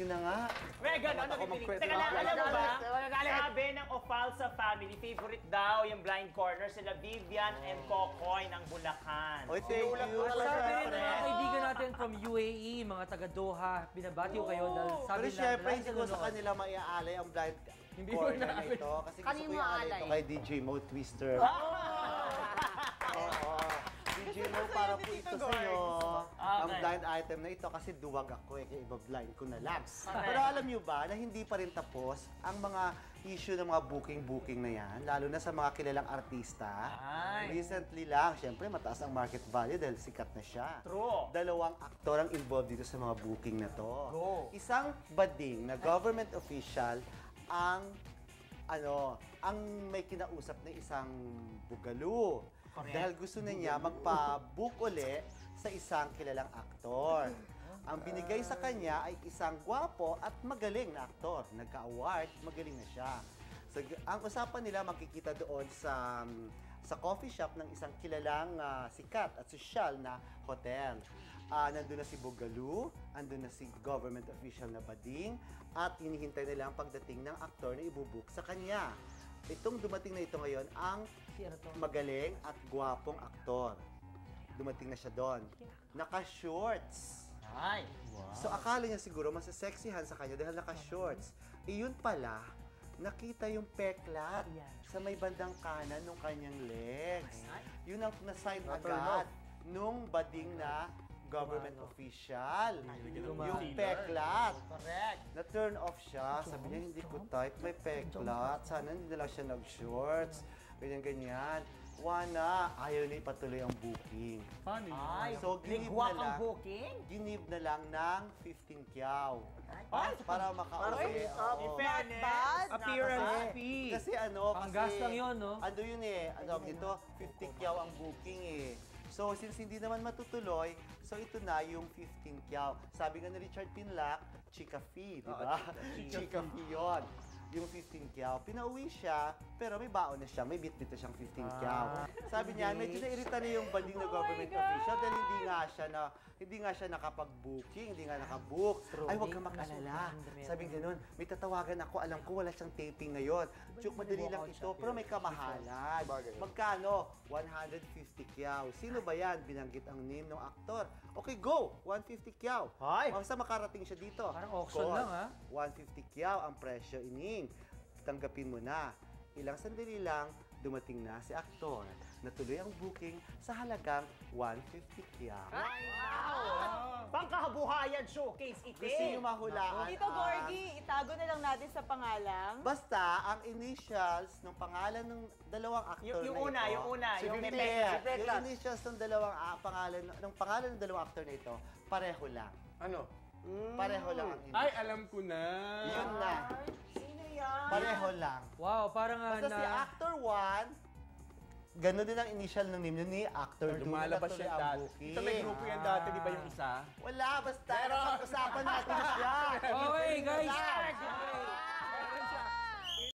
Sige na nga. Megan, ano pipili? Teka lang, alam mo ba? Sabi ng Ofalsa family, favorite daw yung blind corner sila Vivian and Kokoy ng Bulacan. Oy, thank you. Sabi rin ng mga kaibigan natin from UAE, mga taga Doha, binabati ko kayo dahil sabi Pero nila, syempre, hindi ko sa kanila maiaalay ang blind corner na ito. Kasi gusto ko iaalay ito kay DJ Mo Twister. Oo. DJ Mo, para po ito sa'yo. Ang blind item na ito kasi duwag ako kaya iba-blind ko na lang. Pero alam nyo ba na hindi pa rin tapos ang mga issue ng mga booking na yan, lalo na sa mga kilalang artista. Recently lang, syempre mataas ang market value dahil sikat na siya. True. 2 aktor ang involved dito sa mga booking na to. Isang bading na government official ang may kinausap na isang bugalo. Dahil gusto na niya magpa-book uli sa isang kilalang aktor. Ang binigay sa kanya ay isang gwapo at magaling na aktor. Nagka-award, magaling na siya. So, ang usapan nila makikita doon sa coffee shop ng isang kilalang sikat at sosyal na hotel. Nandun na si Boogaloo, nandun na si government official na bading, at hinihintay nila ang pagdating ng aktor na ibubook sa kanya. Itong dumating na ito ngayon, ang magaling at gwapong aktor. Dumating na siya doon. Naka-shorts. Ay. Wow. So akala niya siguro masasexihan sa kanya dahil naka-shorts. Iyon pala, nakita yung peklat sa may bandang kanan ng kanyang legs. Yun ang na-sign agad nung bading na government official. Yung peklat. Correct. Na-turn off siya. Sabi niya, hindi ko type. May peklat. Sana hindi na lang siya nag-shorts. Ganyan-ganyan. Wala. Ayaw na ipatuloy ang booking. Funny. Ay, So, ginib ligwak na ang lang. booking? Ginib na lang ng 15 kyaw. Ay, Para makauwi. in fairness. Appearance fee. Kasi Panggas lang yun, no? Ano yun eh, dito, 50 kyaw ang booking eh. So, since hindi naman matutuloy, so ito na yung 15 kyaw. Sabi nga ni Richard Pinlac, chika fee, di ba? Chika fee yun. Yung 15 kyaw. Pinauwi siya, pero may baon na siya. May bit-bit na siyang 15 kyaw. Sabi niya, medyo nairita na yung banding na government official dahil hindi nga siya nakapag-booking, hindi nga nakabook. Ay, huwag kang mag-alala. Sabi ganun, may tatawagan ako, alam ko wala siyang taping ngayon. Chuk, madali lang ito, pero may kamahalan. Magkano? 150 kyaw. Sino ba yan? Binanggit ang name ng aktor. Okay, go! 150 kyaw. Basta makarating siya dito. Parang auction lang, ha? 150 kyaw ang presyo, ining. Tanggapin mo na. Ilang sandali lang, dumating na si aktor. Natuloy ang booking sa halagang 150 kyaw. Pangkahabuhayan showcase ite. Gusto niyo mahulaan? Tito Gorgie, itago na lang natin sa pangalang. Basta, ang initials ng pangalan ng dalawang aktor Yung na ito. yung una, yung may Yung initials ng dalawang pangalan ng dalawang aktor na ito, pareho lang. Ano? Pareho lang ang initials. Ay, alam ko na. Yun na. Sino yan? Pareho lang. Wow, parang Basta si actor 1, gano'n din ang initial ng name ni actor 2. Lumalabas siya dati. Ito may grupo yan dati, di ba yung isa? Wala, basta pag-usapan natin siya. Okay, guys. Relax.